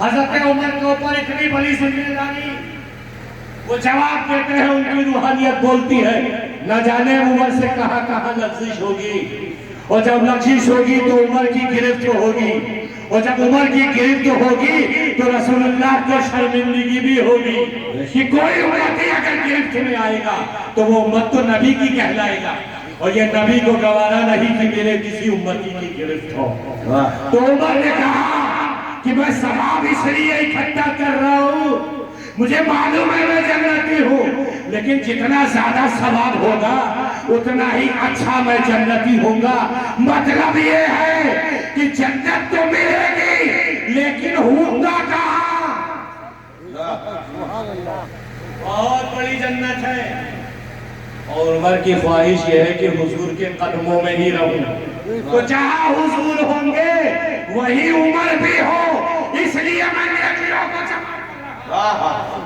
حضرت عمر کے اوپر اتنی بڑی ذمہ داری، وہ جواب دیتے ہیں، ان کی روحانیت بولتی ہے نہ جانے عمر سے کہاں کہاں لغزش ہوگی، اور جب لغزش ہوگی تو عمر کی گرفت ہوگی، اور جب عمر کی گرفت ہوگی تو رسول اللہ کو شرمندگی بھی ہوگی کہ کوئی امتی اگر گرفت میں آئے گا تو وہ امت تو نبی کی کہلائے گا، اور یہ نبی کو گوارا نہیں کہ میرے کسی امتی کی گرفت ہو۔ تو عمر نے کہا کہ میں ثواب اس لیے اکٹھا کر رہا ہوں، مجھے معلوم ہے میں جنتی ہوں، لیکن جتنا زیادہ ثواب ہوگا اتنا ہی اچھا میں جنتی ہوں گا۔ مطلب یہ ہے کہ جنت تو ملے گی لیکن ہوں گا کہاں؟ بہت بڑی جنت ہے، اور عمر کی خواہش یہ ہے کہ حضور کے قدموں میں ہی رہوں، تو جہاں حضور ہوں گے وہی عمر بھی ہو، اس لیے میں نے اکیلوں کو جمع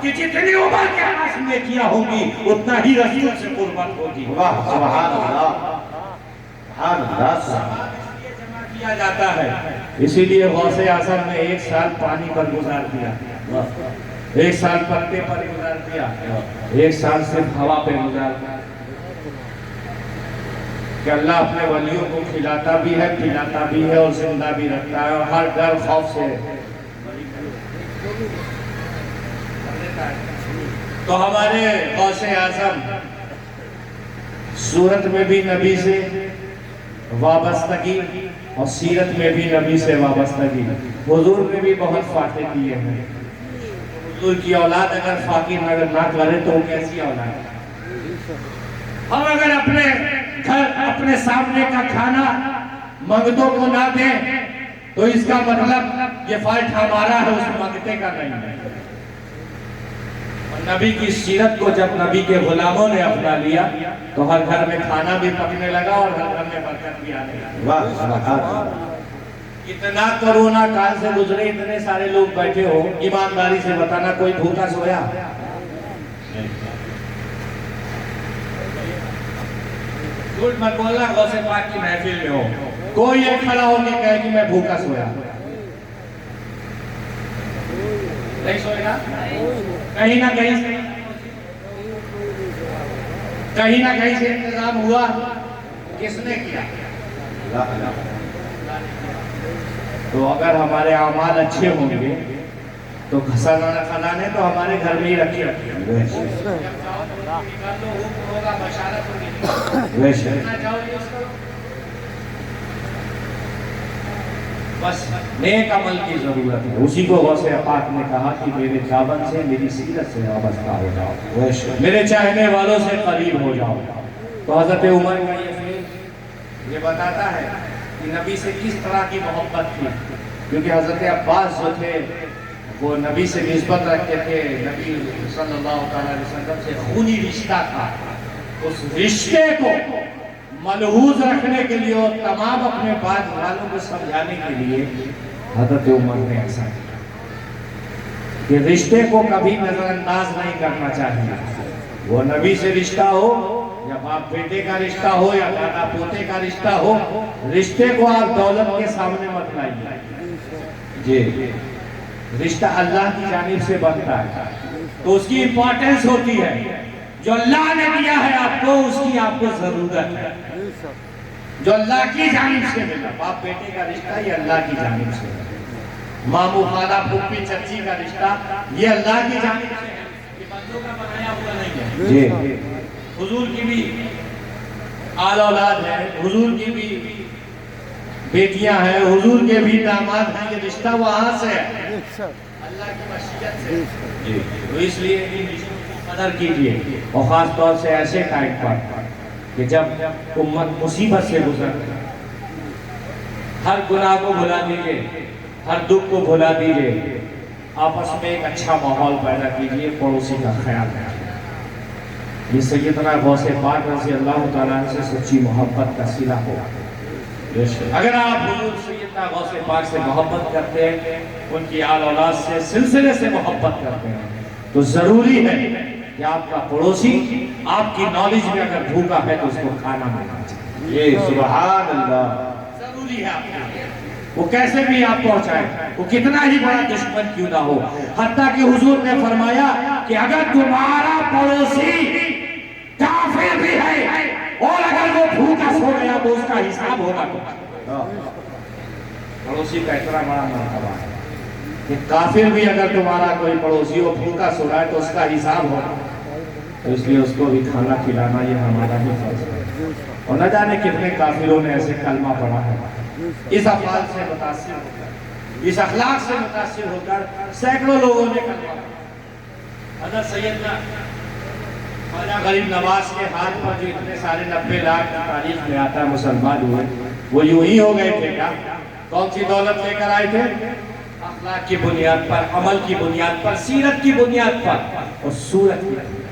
کہ جتنی عمر کے عرص میں کیا ہوگی اتنا ہی رسول سے قربت ہوگی۔ سبحان اللہ، سبحان اللہ۔ جمع کیا جاتا ہے، اسی لیے غوث اعظم نے 1 سال پانی پر گزار دیا، 1 سال پتے پر گزار دیا، 1 سال صرف ہوا پہ گزار دیا، کہ اللہ اپنے ولیوں کو کھلاتا بھی ہے، پلاتا بھی ہے، اور زندہ بھی رکھتا ہے، اور ہر ڈر خوف سے۔ تو ہمارے غوث اعظم صورت میں بھی نبی سے وابستگی اور سیرت میں بھی نبی سے وابستگی، حضور میں بھی بہت فاتح کیے ہیں۔ حضور کی اولاد اگر فاقر اگر نہ کرے تو کیسی اولاد ہے؟ ہم اگر اپنے گھر اپنے سامنے کا کھانا منگتوں کو نہ دیں تو اس کا مطلب یہ فالٹ ہمارا ہے، اس منگتے کا نہیں ہے۔ نبی کی سیرت کو جب نبی کے غلاموں نے اپنا لیا تو ہر گھر میں کھانا بھی پکنے لگا اور ہر گھر میں برکت بھی آنے لگا۔ اتنا کرونا کال سے گزرے، اتنے سارے لوگ بیٹھے ہو، ایمانداری سے بتانا کوئی بھوکا سویا؟ جھوٹ مت بولنا، غوث پاک کی محفل میں ہو کوئی ایک کھڑا ہو کے کہے کہ میں بھوکا سویا، نہیں سوئے گا؟ کہیں نہ کہیں سے انتظام ہوا، کس نے کیا؟ تو اگر ہمارے اعمال اچھے ہوں گے تو خزانے تو ہمارے گھر میں ہی رکھے بس نیک عمل کی ضرورت ہے، اسی کو غوث پاک نے کہا کہ میرے دامن سے میری سیرت سے وابستہ ہو جاؤ، میرے چاہنے والوں سے قریب ہو جاؤ۔ تو حضرت عمر کا یہ فعل یہ بتاتا ہے کہ نبی سے کس طرح کی محبت تھی، کیونکہ حضرت عباس جو تھے وہ نبی سے نسبت رکھتے تھے، نبی صلی اللہ علیہ وسلم سے خونی رشتہ تھا، اس رشتے کو ملحوظ رکھنے کے لیے اور تمام اپنے بعد والوں کو سمجھانے کے لیے حضرت عمر نے ایسا کیا کہ رشتے کو کبھی نظر انداز نہیں کرنا چاہیے، وہ نبی سے رشتہ ہو یا باپ بیٹے کا رشتہ ہو یا دادا پوتے کا رشتہ ہو، رشتے کو آپ دولت کے سامنے مت لائیے، جی رشتہ اللہ کی جانب سے بنتا ہے تو اس کی امپورٹنس ہوتی ہے، جو اللہ نے دیا ہے آپ کو اس کی آپ کو ضرورت ہے، جو اللہ کی جانب سے ملا، باپ بیٹے کا رشتہ یہ اللہ کی جانب سے ہے، ماموں خالہ پھوپھی چچی کا رشتہ یہ اللہ کی جانب سے ہے، یہ بندوں کا بنایا ہوا نہیں ہے۔ حضور کی بھی آل اولاد ہے، حضور کی بھی بیٹیاں ہیں، حضور کے بھی داماد ہیں، یہ رشتہ وہاں سے ہے اللہ کی مشیت سے، تو اس لیے ان رشتوں کی قدر کیجئے، اور خاص طور سے ایسے ٹائم پر کہ جب امت مصیبت سے گزر، ہر گناہ کو بھلا دیجئے، ہر دکھ کو بھلا دیجئے، آپس میں ایک اچھا ماحول پیدا کیجئے، پڑوسی کا خیال رکھیے، جس سے سیدنا غوث پاک رضی اللہ تعالیٰ سے سچی محبت کا صلہ ہو۔ اگر آپ حضور سیدنا غوث پاک سے محبت کرتے ہیں، ان کی آل اولاد سے سلسلے سے محبت کرتے ہیں، تو ضروری ہے کہ آپ کا پڑوسی آپ کی نالج میں اگر بھوکا ہے تو اس کو کھانا ملنا چاہیے، یہ سبحان اللہ، ضروری ہے آپ کے لیے۔ وہ کیسے بھی آپ پہنچائیں، وہ کتنا ہی بڑا دشمن کیوں نہ ہو. حتیٰ کہ حضور نے فرمایا کہ اگر تمہارا پڑوسی کافر بھی ہے اور اگر وہ بھوکا سو گیا تو اس کا حساب ہوگا. پڑوسی کا اتنا بڑا مرتبہ ہے کہ کافر بھی اگر تمہارا کوئی پڑوسی ہو بھوکا سو رہا ہے تو اس کا حساب ہوگا. تو اس لیے اس کو بھی کھانا کھلانا یہ ہمارا بھی فرض ہے. اور نہ جانے کتنے کافروں نے ایسے کلمہ پڑھا ہے. اس افعال سے متاثر ہو کر، اس اخلاق سے متاثر ہو کر سینکڑوں لوگوں نے کلمہ پڑھا. حضرت سیدنا خواجہ غریب نواز کے ہاتھ پر جو اتنے سارے 90 لاکھ کی تاریخ میں آتا ہے مسلمان ہوئے، وہ یوں ہی ہو گئے تھے کیا؟ کون سی دولت لے کر آئے تھے؟ اخلاق کی بنیاد پر، عمل کی بنیاد پر، سیرت کی بنیاد پر اور صورت کی بنیاد.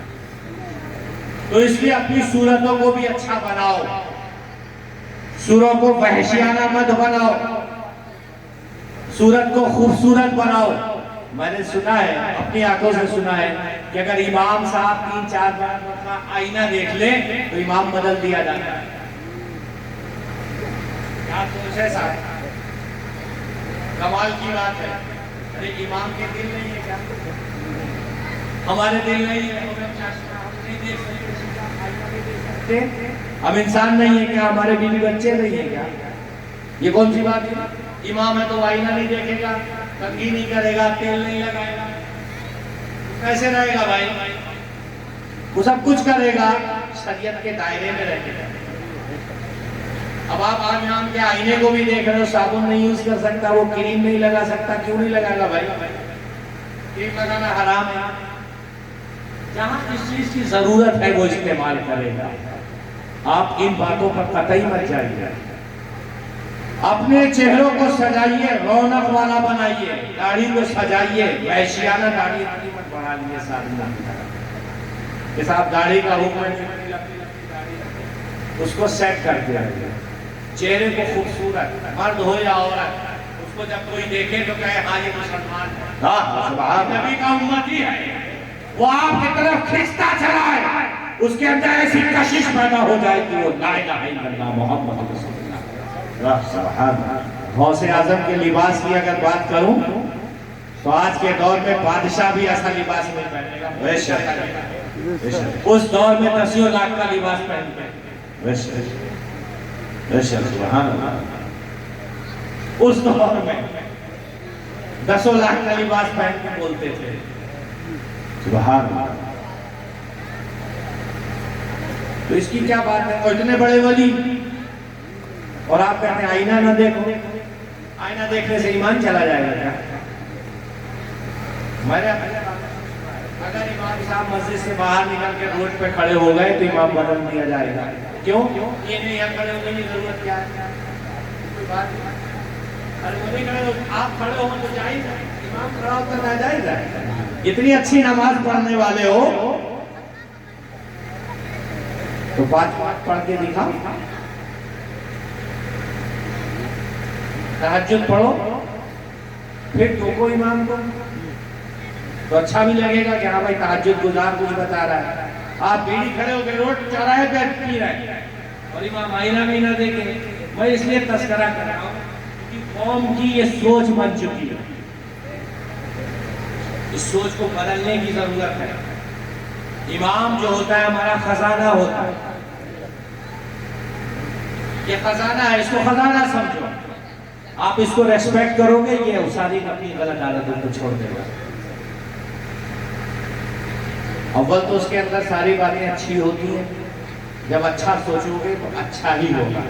تو اس لیے اپنی صورتوں کو بھی اچھا بناؤ، سوروں کو وحشیانہ مت بناؤ، صورت کو خوبصورت بناؤ. میں نے سنا ہے، اپنی آنکھوں سے سنا ہے کہ اگر امام صاحب 3-4 بار آئینہ دیکھ لیں تو امام بدل دیا جاتا ہے. کیا سوچ ہے صاحب؟ کمال کی بات ہے. ارے امام کے دل نہیں ہے کیا؟ ہمارے دل نہیں ہے، ہم انسان نہیں ہے کیا؟ ہمارے بیوی بچے نہیں ہیں کیا؟ یہ کون سی بات ہے؟ امام ہے تو آئینہ نہیں دیکھے گا، کنگھی نہیں کرے گا، تیل نہیں لگائے گا، کیسے رہے گا بھائی؟ وہ سب کچھ کرے گا شریعت کے دائرے میں رہے گا. اب آپ آج نام کے آئینے کو بھی دیکھ رہے ہو، صابن نہیں یوز کر سکتا، وہ کریم نہیں لگا سکتا. کیوں نہیں لگائے گا بھائی؟ کریم لگانا حرام ہے. جہاں جس چیز کی ضرورت ہے وہ استعمال کرے گا. آپ ان باتوں پر قطعی مت جائیے. اپنے چہروں کو سجائیے، رونق والا بنائیے، داڑھی کو سجائیے. وحشیانہ داڑھی اتنی مت بڑھا لیے سادہ کہ صاحب داڑھی کا حکم ہے، اس کو سیٹ کر دیا. چہرے کو خوبصورت، مرد ہو یا عورت، اس کو جب کوئی دیکھے تو کہے ہاں یہ مسلمان ہے، نبی کا امتی ہے. وہ آپ کی طرف کھنچتا چلا ہے، اس کے اندر ایسی کشش پیدا ہو جائے کہ وہ لا الہ الا اللہ محمد رسول اللہ. سبحان اللہ. غوث اعظم کے لباس کی اگر بات کروں تو آج کے دور میں بادشاہ بھی ایسا لباس نہیں پہنے گا. بے شک اس دور میں 10 لاکھ کا لباس پہنتے ہیں. بے شک سبحان اللہ. اس دور میں 10 لاکھ کا لباس پہن کے بولتے تھے. سبحان اللہ. تو اس کی کیا بات ہے؟ اتنے بڑے ولی اور آپ کہتے ہیں آئینہ نہ دیکھو. آئینہ دیکھنے سے ایمان چلا جائے گا کیا؟ اگر امام صاحب مسجد سے باہر نکل کے روڈ پہ کھڑے ہو گئے تو امام بدل دیا جائے گا. کیوں؟ یہ نہیں ہے کھڑے ہونے کی ضرورت کیا ہے؟ کوئی بات نہیں. ارے وہ نہیں کھڑے ہو، آپ کھڑے ہو تو جائز ہے، امام کھڑا ہو کر ناجائز ہے. اتنی اچھی نماز پڑھنے والے ہو تو 5 پڑھ کے دکھاؤ. تہجد پڑھو، پھر ٹوکو امام کو تو اچھا بھی لگے گا کہ ہاں بھائی تہجد گزار کچھ بتا رہا ہے. آپ بیڑی کھڑے ہو کے روڈ چوراہے پہ پی رہے ہیں اور امام آئینہ بھی نہ دیکھیں. میں اس لیے تذکرہ کر رہا ہوں کہ قوم کی یہ سوچ بن چکی ہے. اس سوچ کو بدلنے کی ضرورت ہے. امام جو ہوتا ہے ہمارا خزانہ ہوتا ہے. یہ خزانہ ہے، اس کو خزانہ سمجھو. آپ اس کو ریسپیکٹ کرو گے، یہ اساری اپنی غلط عادتوں کو چھوڑ دے گا. اول تو اس کے اندر ساری باتیں اچھی ہوتی ہیں. جب اچھا سوچو گے تو اچھا ہی ہوگا.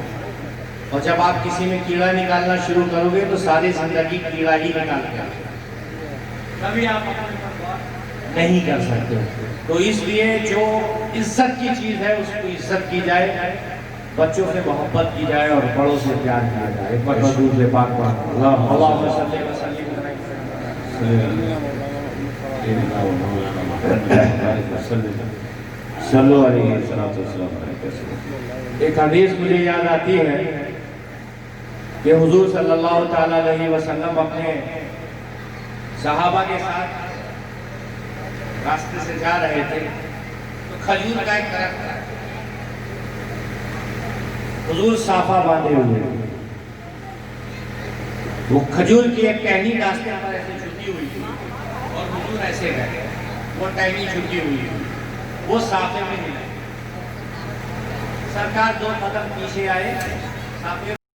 اور جب آپ کسی میں کیڑا نکالنا شروع کرو گے تو ساری زندگی کیڑا ہی نکال گا، کبھی آپ نہیں کر سکتے. تو اس لیے جو عزت کی چیز ہے اس کو عزت کی جائے، بچوں سے محبت کی جائے اور بڑوں سے پیار کیا جائے. ایک بار حضور سے پاک پاک اللہم صلی وسلم صلو علیہ وسلم. ایک حدیث مجھے یاد آتی ہے کہ حضور صلی اللہ تعالی علیہ وسلم اپنے صحابہ کے ساتھ راستے سے جا رہے تھے تو کھجور کا ایک درخت تھا. حضور صافہ باندھے ہوئے وہ کھجور کی ایک ٹہنی راستے پر ایسے چھٹی ہوئی تھی اور حضور ایسے گئے، وہ ٹہنی چھٹی ہوئی تھی، وہ سافے میں ملے، سرکار 2 قدم پیچھے آئے، سافے